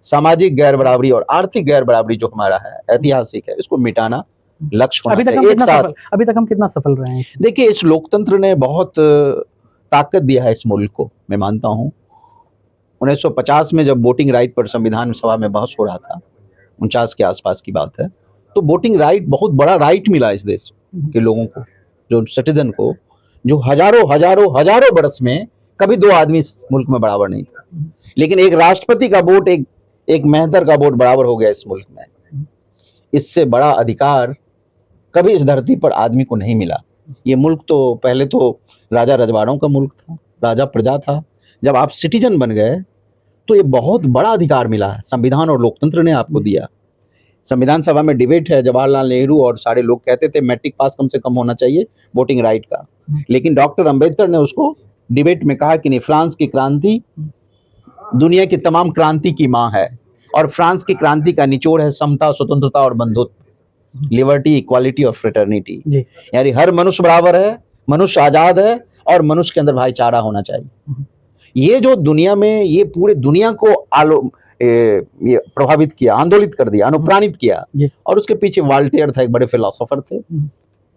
सामाजिक गैर बराबरी और आर्थिक गैर बराबरी जो हमारा है ऐतिहासिक है, इसको मिटाना लक्ष्य होना अभी तक हम चाहिए। एक कितना साथ सफल अभी तक हम कितना सफल रहे हैं इसमें? देखिए, इस लोकतंत्र ने बहुत ताकत दिया है इस मुल्क को, मैं मानता हूँ। 1950 में जब वोटिंग राइट पर संविधान सभा में बहस हो रहा था, 49 के आसपास की बात है, तो वोटिंग राइट बहुत बड़ा राइट मिला इस देश के लोगों को, जो सिटीजन को, जो हजारों हजारों हजारों बरस में कभी दो आदमी इस मुल्क में बराबर नहीं था। लेकिन एक राष्ट्रपति का वोट एक मेहतर का वोट बराबर हो गया इस मुल्क में। इससे बड़ा अधिकार कभी इस धरती पर आदमी को नहीं मिला। ये मुल्क तो पहले तो राजा रजवाड़ों का मुल्क था, राजा प्रजा था। जब आप सिटीजन बन गए तो ये बहुत बड़ा अधिकार मिला है, संविधान और लोकतंत्र ने आपको दिया। संविधान सभा में डिबेट है, जवाहरलाल नेहरू और सारे लोग कहते थे मैट्रिक पास कम से कम होना चाहिए वोटिंग राइट का, लेकिन डॉक्टर अंबेडकर ने उसको डिबेट में कहा कि नहीं, फ्रांस की क्रांति दुनिया की तमाम क्रांति की माँ है, और फ्रांस की क्रांति का निचोड़ है समता, स्वतंत्रता और बंधुत्व, लिबर्टी, इक्वालिटी और फ्रेटर्निटी। यानी हर मनुष्य बराबर है, मनुष्य आजाद है, और मनुष्य के अंदर भाईचारा होना चाहिए। ये जो दुनिया में, ये पूरे दुनिया को ये प्रभावित किया, आंदोलित कर दिया, अनुप्राणित किया। और उसके पीछे वाल्टेयर था, एक बड़े फिलोसोफर थे।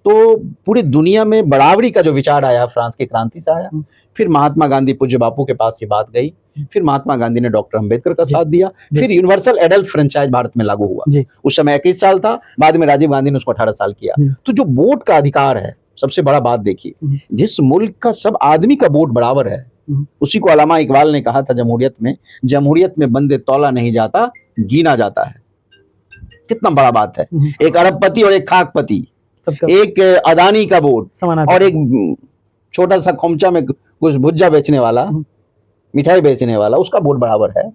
तो पूरी दुनिया में बराबरी का जो विचार आया फ्रांस की क्रांति से आया। फिर महात्मा गांधी, पूज्य बापू के पास ये बात गई, फिर महात्मा गांधी ने डॉक्टर अंबेडकर का साथ दिया, फिर यूनिवर्सल एडल्ट फ्रेंचाइज भारत में लागू हुआ। उस समय 21 साल था, बाद में राजीव गांधी ने उसको 18 साल किया। तो जो वोट का अधिकार है, सबसे बड़ा बात देखिए, जिस मुल्क का सब आदमी का वोट बराबर है, उसी को अल्लामा इकबाल ने कहा था जमहूरियत में बंदे तौला नहीं जाता, गिना जाता है। कितना बड़ा बात है। एक अरबपति और एक खाकपति, एक अदानी का वोट और एक छोटा सा खोमचा में कुछ भुज्जा बेचने वाला, मिठाई बेचने वाला, उसका वोट बराबर है।